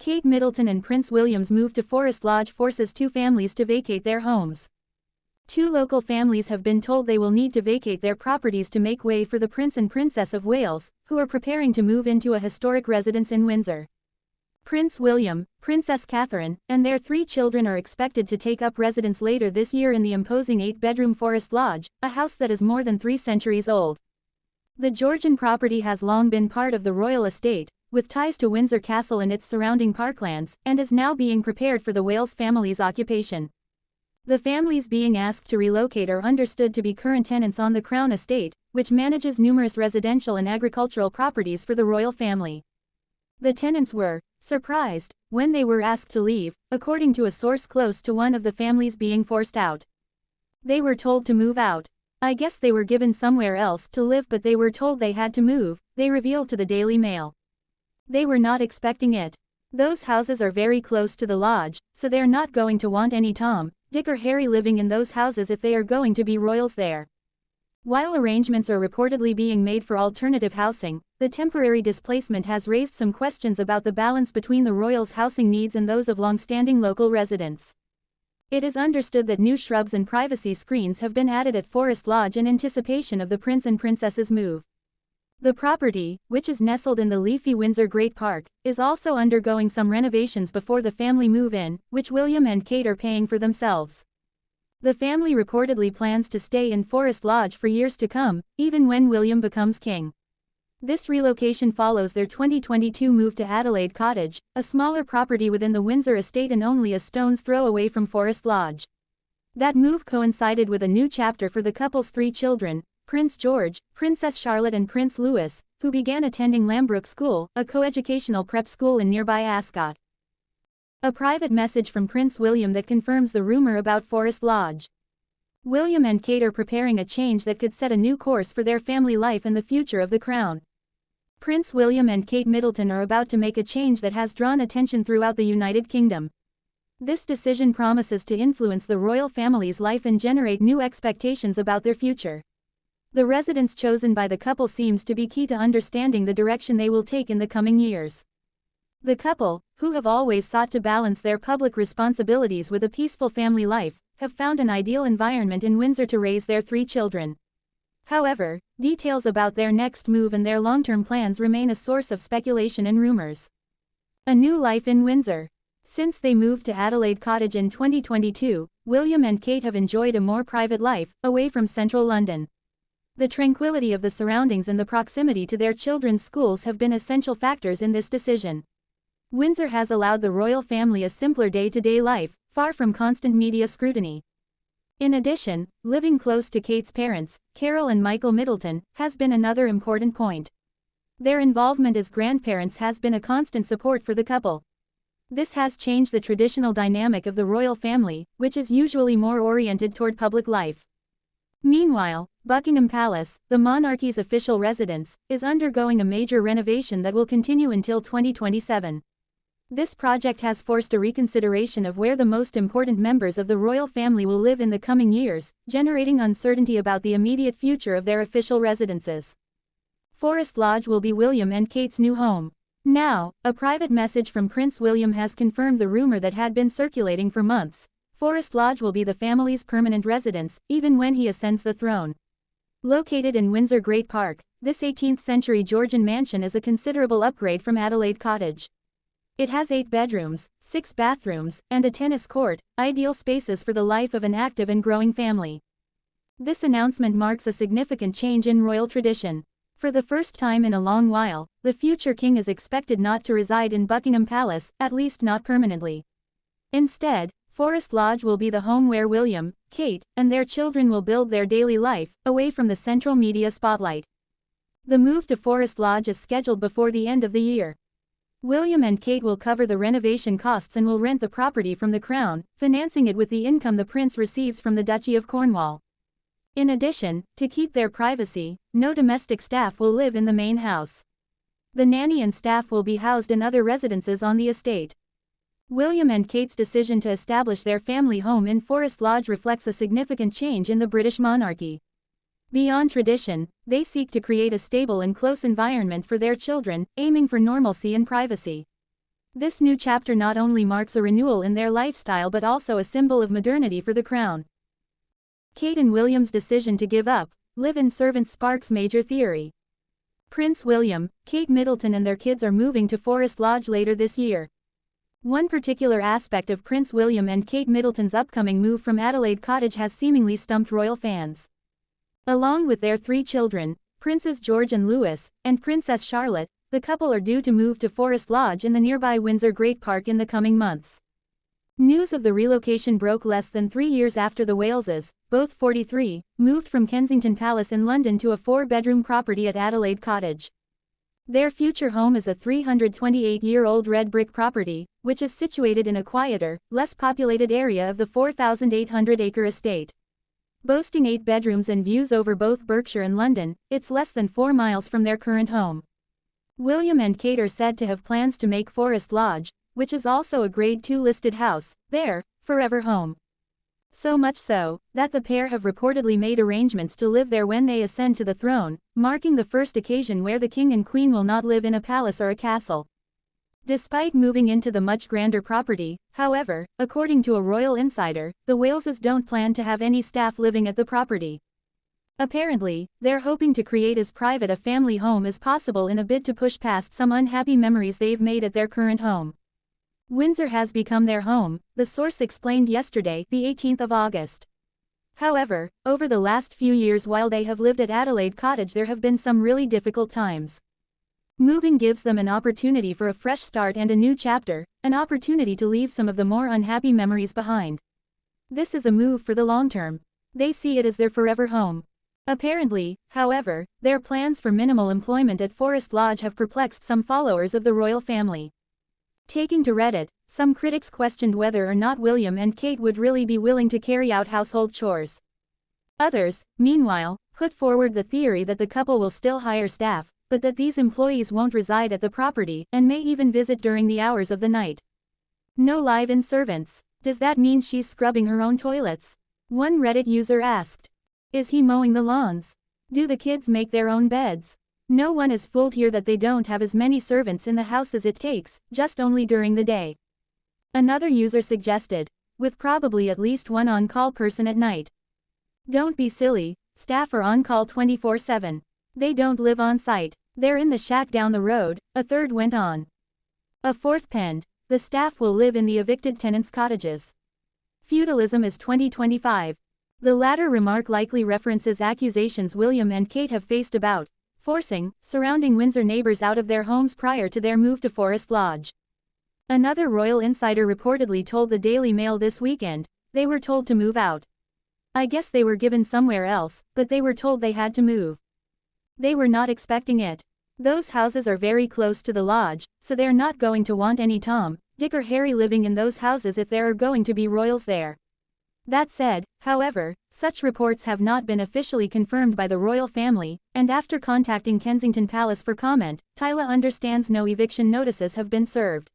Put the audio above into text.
Kate Middleton and Prince William's move to Forest Lodge forces two families to vacate their homes. Two local families have been told they will need to vacate their properties to make way for the Prince and Princess of Wales, who are preparing to move into a historic residence in Windsor. Prince William, Princess Catherine, and their 3 children are expected to take up residence later this year in the imposing 8-bedroom Forest Lodge, a house that is more than 3 centuries old. The Georgian property has long been part of the royal estate, with ties to Windsor Castle and its surrounding parklands, and is now being prepared for the Wales family's occupation. The families being asked to relocate are understood to be current tenants on the Crown Estate, which manages numerous residential and agricultural properties for the royal family. The tenants were surprised when they were asked to leave, according to a source close to one of the families being forced out. They were told to move out. I guess they were given somewhere else to live, but they were told they had to move, they revealed to the Daily Mail. They were not expecting it. Those houses are very close to the lodge, so they're not going to want any Tom, Dick or Harry living in those houses if they are going to be royals there. While arrangements are reportedly being made for alternative housing, the temporary displacement has raised some questions about the balance between the royals' housing needs and those of long-standing local residents. It is understood that new shrubs and privacy screens have been added at Forest Lodge in anticipation of the Prince and Princess's move. The property, which is nestled in the leafy Windsor Great Park, is also undergoing some renovations before the family move in, which William and Kate are paying for themselves. The family reportedly plans to stay in Forest Lodge for years to come, even when William becomes king. This relocation follows their 2022 move to Adelaide Cottage, a smaller property within the Windsor estate and only a stone's throw away from Forest Lodge. That move coincided with a new chapter for the couple's 3 children, Prince George, Princess Charlotte and Prince Louis, who began attending Lambrook School, a coeducational prep school in nearby Ascot. A private message from Prince William that confirms the rumor about Forest Lodge. William and Kate are preparing a change that could set a new course for their family life and the future of the crown. Prince William and Kate Middleton are about to make a change that has drawn attention throughout the United Kingdom. This decision promises to influence the royal family's life and generate new expectations about their future. The residence chosen by the couple seems to be key to understanding the direction they will take in the coming years. The couple, who have always sought to balance their public responsibilities with a peaceful family life, have found an ideal environment in Windsor to raise their 3 children. However, details about their next move and their long-term plans remain a source of speculation and rumors. A new life in Windsor. Since they moved to Adelaide Cottage in 2022, William and Kate have enjoyed a more private life, away from central London. The tranquility of the surroundings and the proximity to their children's schools have been essential factors in this decision. Windsor has allowed the royal family a simpler day-to-day life, far from constant media scrutiny. In addition, living close to Kate's parents, Carol and Michael Middleton, has been another important point. Their involvement as grandparents has been a constant support for the couple. This has changed the traditional dynamic of the royal family, which is usually more oriented toward public life. Meanwhile, Buckingham Palace, the monarchy's official residence, is undergoing a major renovation that will continue until 2027. This project has forced a reconsideration of where the most important members of the royal family will live in the coming years, generating uncertainty about the immediate future of their official residences. Forest Lodge will be William and Kate's new home. Now, a private message from Prince William has confirmed the rumor that had been circulating for months. Forest Lodge will be the family's permanent residence, even when he ascends the throne. Located in Windsor Great Park, this 18th-century Georgian mansion is a considerable upgrade from Adelaide Cottage. It has 8 bedrooms, 6 bathrooms, and a tennis court, ideal spaces for the life of an active and growing family. This announcement marks a significant change in royal tradition. For the first time in a long while, the future king is expected not to reside in Buckingham Palace, at least not permanently. Instead, Forest Lodge will be the home where William, Kate, and their children will build their daily life, away from the central media spotlight. The move to Forest Lodge is scheduled before the end of the year. William and Kate will cover the renovation costs and will rent the property from the Crown, financing it with the income the prince receives from the Duchy of Cornwall. In addition, to keep their privacy, no domestic staff will live in the main house. The nanny and staff will be housed in other residences on the estate. William and Kate's decision to establish their family home in Forest Lodge reflects a significant change in the British monarchy. Beyond tradition, they seek to create a stable and close environment for their children, aiming for normalcy and privacy. This new chapter not only marks a renewal in their lifestyle but also a symbol of modernity for the crown. Kate and William's decision to give up live-in servants sparks major theory. Prince William, Kate Middleton and their kids are moving to Forest Lodge later this year. One particular aspect of Prince William and Kate Middleton's upcoming move from Adelaide Cottage has seemingly stumped royal fans. Along with their 3 children, Princes George and Louis, and Princess Charlotte, the couple are due to move to Forest Lodge in the nearby Windsor Great Park in the coming months. News of the relocation broke less than 3 years after the Waleses, both 43, moved from Kensington Palace in London to a 4-bedroom property at Adelaide Cottage. Their future home is a 328-year-old red brick property, which is situated in a quieter, less populated area of the 4,800-acre estate. Boasting 8 bedrooms and views over both Berkshire and London, it's less than 4 miles from their current home. William and Kate are said to have plans to make Forest Lodge, which is also a Grade 2 listed house, their forever home. So much so, that the pair have reportedly made arrangements to live there when they ascend to the throne, marking the first occasion where the king and queen will not live in a palace or a castle. Despite moving into the much grander property, however, according to a royal insider, the Waleses don't plan to have any staff living at the property. Apparently, they're hoping to create as private a family home as possible in a bid to push past some unhappy memories they've made at their current home. Windsor has become their home, the source explained yesterday, the 18th of August. However, over the last few years while they have lived at Adelaide Cottage there have been some really difficult times. Moving gives them an opportunity for a fresh start and a new chapter, an opportunity to leave some of the more unhappy memories behind. This is a move for the long term. They see it as their forever home. Apparently, however, their plans for minimal employment at Forest Lodge have perplexed some followers of the royal family. Taking to Reddit, some critics questioned whether or not William and Kate would really be willing to carry out household chores. Others, meanwhile, put forward the theory that the couple will still hire staff, but that these employees won't reside at the property and may even visit during the hours of the night. No live-in servants. Does that mean she's scrubbing her own toilets? One Reddit user asked. Is he mowing the lawns? Do the kids make their own beds? No one is fooled here that they don't have as many servants in the house as it takes, just only during the day. Another user suggested, with probably at least one on-call person at night. Don't be silly, staff are on-call 24/7. They don't live on site. They're in the shack down the road, a third went on. A fourth penned, the staff will live in the evicted tenants' cottages. Feudalism is 2025. The latter remark likely references accusations William and Kate have faced about forcing surrounding Windsor neighbors out of their homes prior to their move to Forest Lodge. Another royal insider reportedly told the Daily Mail this weekend, they were told to move out. I guess they were given somewhere else, but they were told they had to move. They were not expecting it. Those houses are very close to the lodge, so they're not going to want any Tom, Dick or Harry living in those houses if there are going to be royals there. That said, however, such reports have not been officially confirmed by the royal family, and after contacting Kensington Palace for comment, Tyla understands no eviction notices have been served.